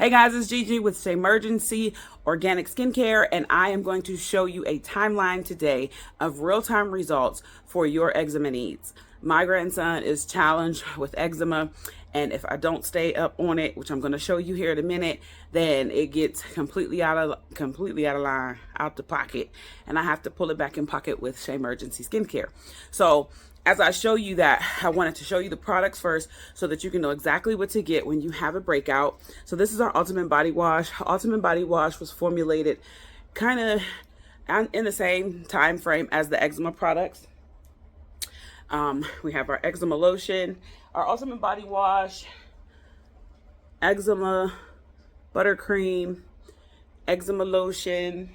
Hey guys, it's Gigi with Shea-Mergency Organic Skincare, and I am going to show you a timeline today of real-time results for your eczema needs. My grandson is challenged with eczema, and if I don't stay up on it, which I'm going to show you here in a minute, then it gets completely out of line, out the pocket, and I have to pull it back in pocket with Shea-Mergency Skincare. So as I show you that, I wanted to show you the products first so that you can know exactly what to get when you have a breakout. So this is our Ultimate Body Wash. Ultimate Body Wash was formulated kind of in the same time frame as the eczema products. We have our eczema lotion, our Ultimate Body Wash, eczema buttercream, eczema lotion,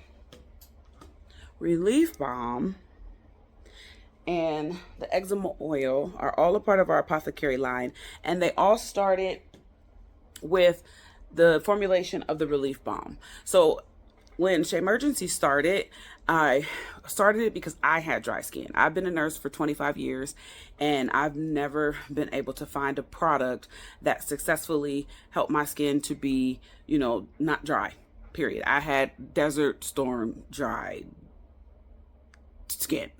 relief balm, and the eczema oil are all a part of our apothecary line, and they all started with the formulation of the relief balm. So when Shea-Mergency started, I started it because I had dry skin. I've been a nurse for 25 years, and I've never been able to find a product that successfully helped my skin to be, not dry, period. I had desert storm dry skin,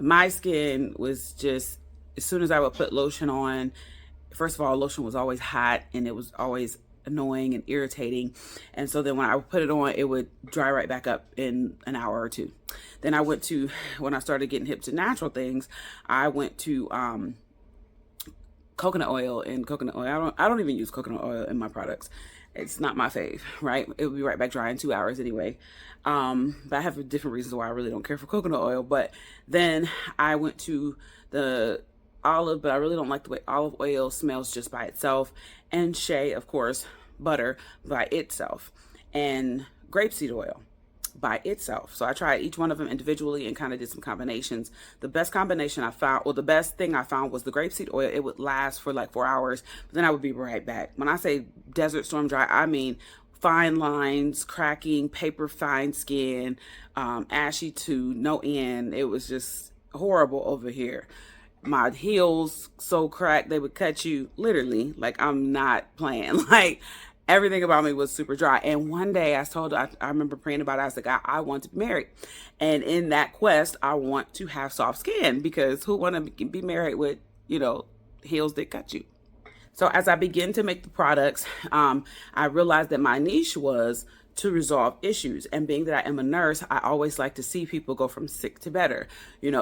my skin was just, as soon as I would put lotion on, first of all, lotion was always hot and it was always annoying and irritating. And so then when I would put it on, it would dry right back up in an hour or two. Then I went to, when I started getting hip to natural things, I went to coconut oil. And coconut oil, I don't even use coconut oil in my products. It's not my fave, right? It will be right back dry in 2 hours anyway. But I have different reasons why I really don't care for coconut oil. But then I went to the olive, but I really don't like the way olive oil smells just by itself. And shea, of course, butter by itself. And grapeseed oil by itself. So I tried each one of them individually and kind of did some combinations. The best combination I found, or the best thing I found, was the grapeseed oil. It would last for like 4 hours, but then I would be right back. When I say desert storm dry, I mean fine lines, cracking, paper fine skin, ashy to no end. It was just horrible over here. My heels so cracked they would cut you, literally. Like, I'm not playing. Like, everything about me was super dry. And one day I remember praying about it. I was like, I want to be married. And in that quest, I want to have soft skin, because who want to be married with, heels that cut you? So as I began to make the products, I realized that my niche was to resolve issues. And being that I am a nurse, I always like to see people go from sick to better,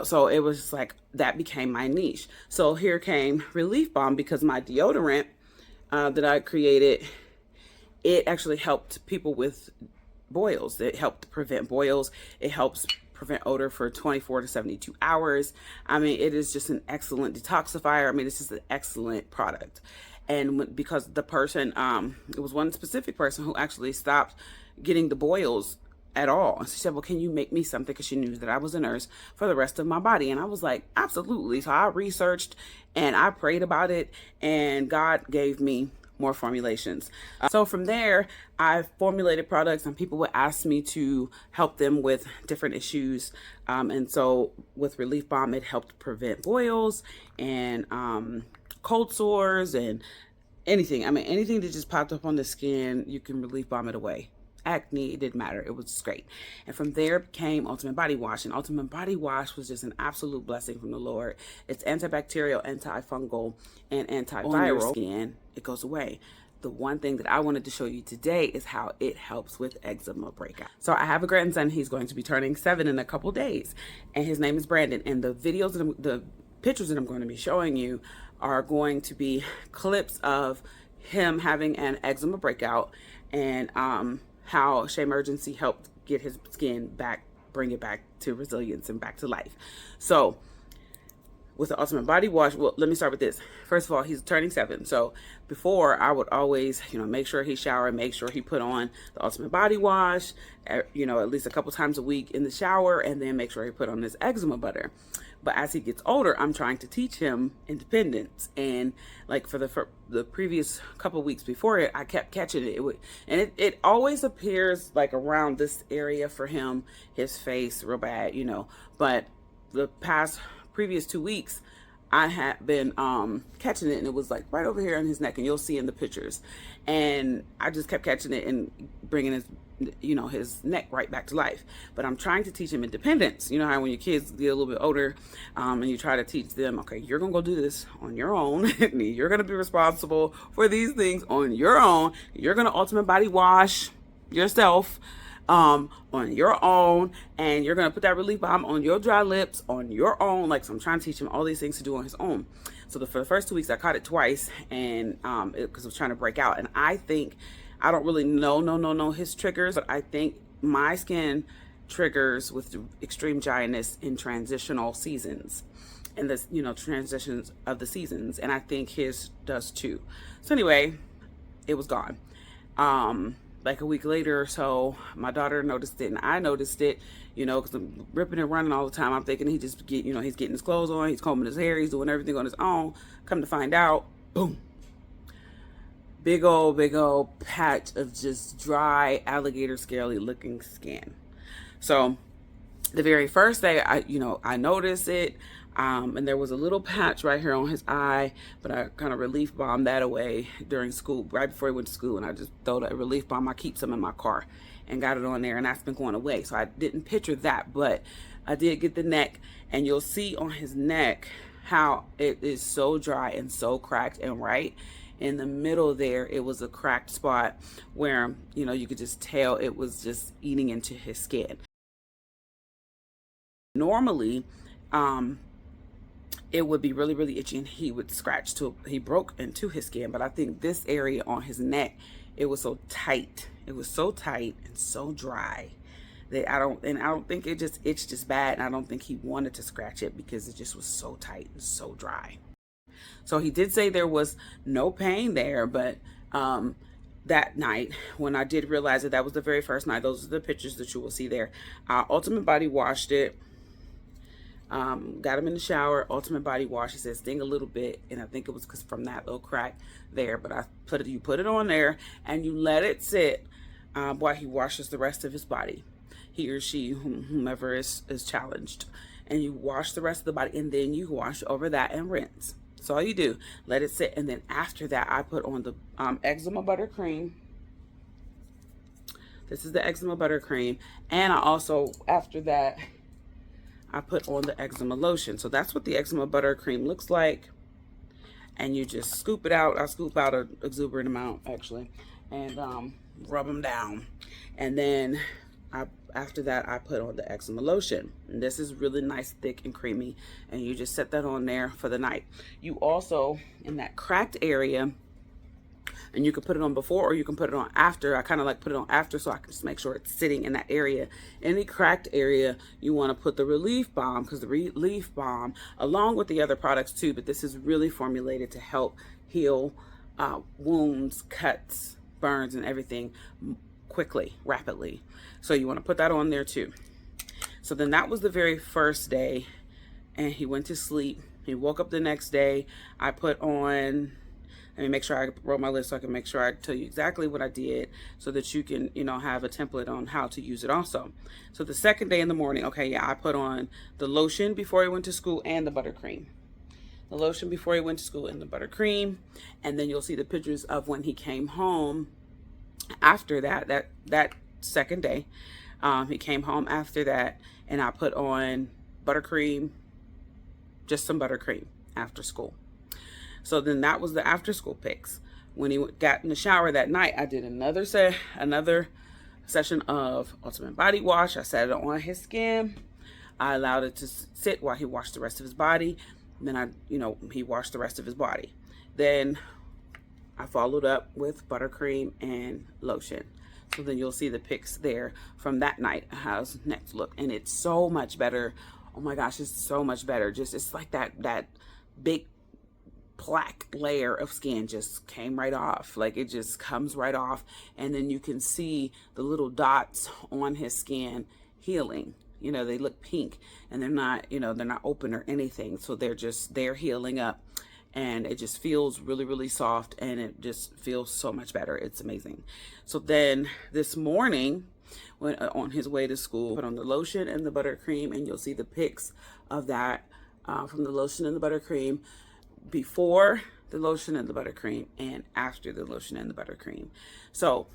so it was like that became my niche. So here came Relief Balm, because my deodorant that I created, it actually helped people with boils. It helped prevent boils. It helps prevent odor for 24 to 72 hours. I mean, it is just an excellent detoxifier. I mean, it's just an excellent product. And because the person, it was one specific person who actually stopped getting the boils at all. And she said, well, can you make me something? Because she knew that I was a nurse, for the rest of my body. And I was like, absolutely. So I researched and I prayed about it, and God gave me more formulations. So from there, I formulated products, and people would ask me to help them with different issues. And so with Relief Balm, it helped prevent boils and cold sores and anything. I mean, anything that just popped up on the skin, you can Relief Balm it away. Acne, it didn't matter. It was just great. And from there came Ultimate Body Wash. And Ultimate Body Wash was just an absolute blessing from the Lord. It's antibacterial, antifungal, and antiviral. Skin, it goes away. The one thing that I wanted to show you today is how it helps with eczema breakout. So I have a grandson. He's going to be turning 7 in a couple days, and his name is Brandon. And the videos, the pictures that I'm going to be showing you are going to be clips of him having an eczema breakout, and how Shea-Mergency helped get his skin back, bring it back to resilience and back to life. So with the Ultimate Body Wash, well, let me start with this. First of all, he's turning 7. So before, I would always, make sure he showered, make sure he put on the Ultimate Body Wash, at least a couple times a week in the shower, and then make sure he put on his eczema butter. But as he gets older, I'm trying to teach him independence. And like for the previous couple weeks before it, I kept catching it. It always appears like around this area for him, his face, real bad, But the previous 2 weeks, I had been catching it, and it was like right over here on his neck, and you'll see in the pictures. And I just kept catching it and bringing his, his neck right back to life. But I'm trying to teach him independence. You know how when your kids get a little bit older, and you try to teach them, okay, you're gonna go do this on your own. You're gonna be responsible for these things on your own. You're gonna ultimate body wash yourself on your own, and you're gonna put that relief balm on your dry lips on your own. Like, so I'm trying to teach him all these things to do on his own. So for the first 2 weeks I caught it twice, and because it was trying to break out. And I think, I don't really know his triggers, but I think my skin triggers with extreme dryness in transitional seasons, and this, transitions of the seasons, and I think his does too. So anyway, it was gone. Like a week later or so, my daughter noticed it, and I noticed it, because I'm ripping and running all the time. I'm thinking he just he's getting his clothes on, he's combing his hair, he's doing everything on his own. Come to find out, boom, big old patch of just dry alligator scaly looking skin. So the very first day I noticed it, and there was a little patch right here on his eye, but I kind of relief balmed that away during school, right before he went to school, and I just throw that relief balm. I keep some in my car and got it on there, and that's been going away. So I didn't picture that, but I did get the neck, and you'll see on his neck how it is so dry and so cracked, and right in the middle there, it was a cracked spot where, you could just tell it was just eating into his skin. Normally, it would be really itchy, and he would scratch he broke into his skin. But I think this area on his neck, it was so tight. It was so tight and so dry that I don't think it just itched as bad, and I don't think he wanted to scratch it because it just was so tight and so dry. So he did say there was no pain there, but that night, when I did realize that was the very first night, those are the pictures that you will see there. I ultimate body washed it. Got him in the shower, ultimate body wash. It said sting a little bit, and I think it was because from that little crack there, but you put it on there, and you let it sit while he washes the rest of his body, he or she, whomever is challenged, and you wash the rest of the body, and then you wash over that and rinse. That's all you do. Let it sit, and then after that, I put on the eczema butter cream. This is the eczema butter cream, and I also, after that, I put on the eczema lotion. So that's what the eczema butter cream looks like. And you just scoop it out. I scoop out an exuberant amount, actually, and rub them down. And then after that, I put on the eczema lotion. And this is really nice, thick, and creamy. And you just set that on there for the night. You also, in that cracked area, and you can put it on before or you can put it on after. I kind of like put it on after so I can just make sure it's sitting in that area. Any cracked area, you want to put the relief balm, because the relief balm, along with the other products too, but this is really formulated to help heal wounds, cuts, burns, and everything quickly, rapidly. So you want to put that on there too. So then that was the very first day, and he went to sleep. He woke up the next day. I put on, let me make sure I wrote my list so I can make sure I tell you exactly what I did, so that you can, have a template on how to use it also. So the second day in the morning, I put on the lotion before he went to school and the buttercream. The lotion before he went to school and the buttercream. And then you'll see the pictures of when he came home after that second day. He came home after that, and I put on buttercream, just some buttercream after school. So then that was the after school pics. When he got in the shower that night, I did another session of ultimate body wash. I set it on his skin. I allowed it to sit while he washed the rest of his body. Then he washed the rest of his body. Then I followed up with buttercream and lotion. So then you'll see the pics there from that night, how his neck look, and it's so much better. Oh my gosh, it's so much better. Just, it's like that big plaque layer of skin just came right off. Like, it just comes right off, and then you can see the little dots on his skin healing. They look pink, and they're not open or anything, so they're healing up, and it just feels really soft, and it just feels so much better. It's amazing. So then this morning, when on his way to school, put on the lotion and the buttercream, and you'll see the pics of that from the lotion and the buttercream, before the lotion and the buttercream, and after the lotion and the buttercream. So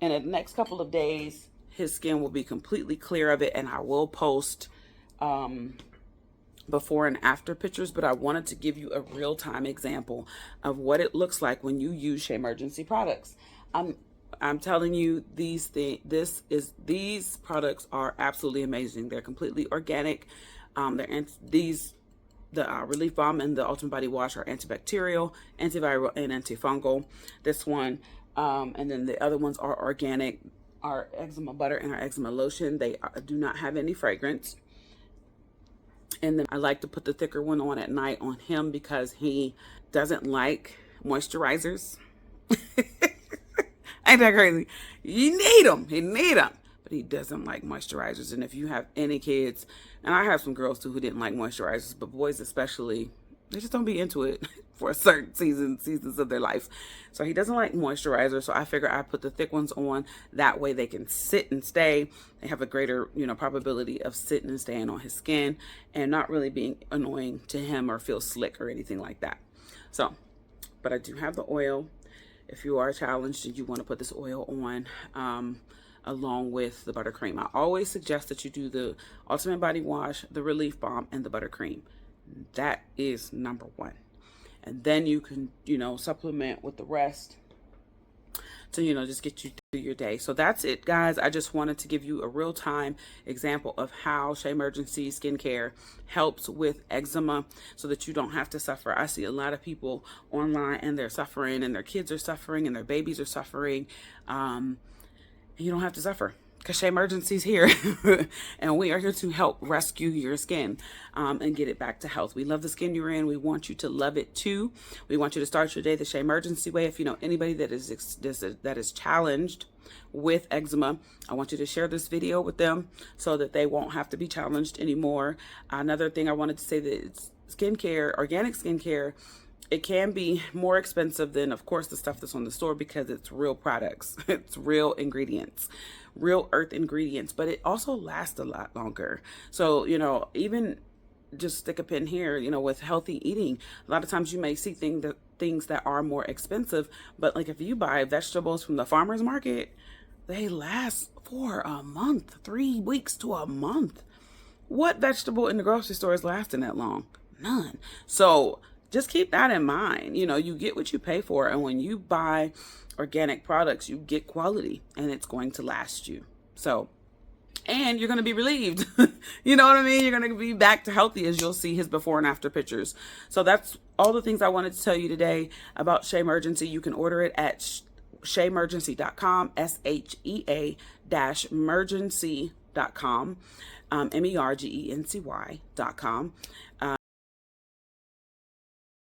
in the next couple of days, his skin will be completely clear of it, and I will post before and after pictures, but I wanted to give you a real-time example of what it looks like when you use Shea-Mergency products. I'm telling you, these products are absolutely amazing. They're completely organic. The Relief Balm and the Ultimate Body Wash are antibacterial, antiviral, and antifungal. This one, and then the other ones are organic. Our eczema butter and our eczema lotion, they do not have any fragrance. And then I like to put the thicker one on at night on him because he doesn't like moisturizers. Ain't that crazy? You need them. He need them. But he doesn't like moisturizers. And if you have any kids, and I have some girls too who didn't like moisturizers, but boys especially, they just don't be into it for certain seasons of their life. So he doesn't like moisturizer. So I figure I put the thick ones on. That way they can sit and stay. They have a greater, probability of sitting and staying on his skin and not really being annoying to him or feel slick or anything like that. So, but I do have the oil. If you are challenged and you want to put this oil on, along with the buttercream, I always suggest that you do the Ultimate Body Wash, the Relief Balm, and the buttercream. That is number one. And then you can, supplement with the rest to, just get you through your day. So that's it, guys. I just wanted to give you a real-time example of how Shea-Mergency skincare helps with eczema so that you don't have to suffer. I see a lot of people online and they're suffering, and their kids are suffering, and their babies are suffering. You don't have to suffer because Shea-Mergency's here and we are here to help rescue your skin and get it back to health. We love the skin you're in. We want you to love it too. We want you to start your day the Shea-Mergency way. If you know anybody that is challenged with eczema, I want you to share this video with them so that they won't have to be challenged anymore. Another thing I wanted to say that skincare, organic skincare, it can be more expensive than, of course, the stuff that's on the store because it's real products. It's real ingredients, real earth ingredients, but it also lasts a lot longer. So, even just stick a pin here, with healthy eating, a lot of times you may see things that are more expensive, but like if you buy vegetables from the farmer's market, they last for a month, 3 weeks to a month. What vegetable in the grocery store is lasting that long? None. So just keep that in mind. You get what you pay for. And when you buy organic products, you get quality and it's going to last you. So, and you're going to be relieved. You know what I mean? You're going to be back to healthy as you'll see his before and after pictures. So that's all the things I wanted to tell you today about Shea-Mergency. You can order it at Shea-Mergency.com, SHEA-Mergency.com, MERGENCY.com.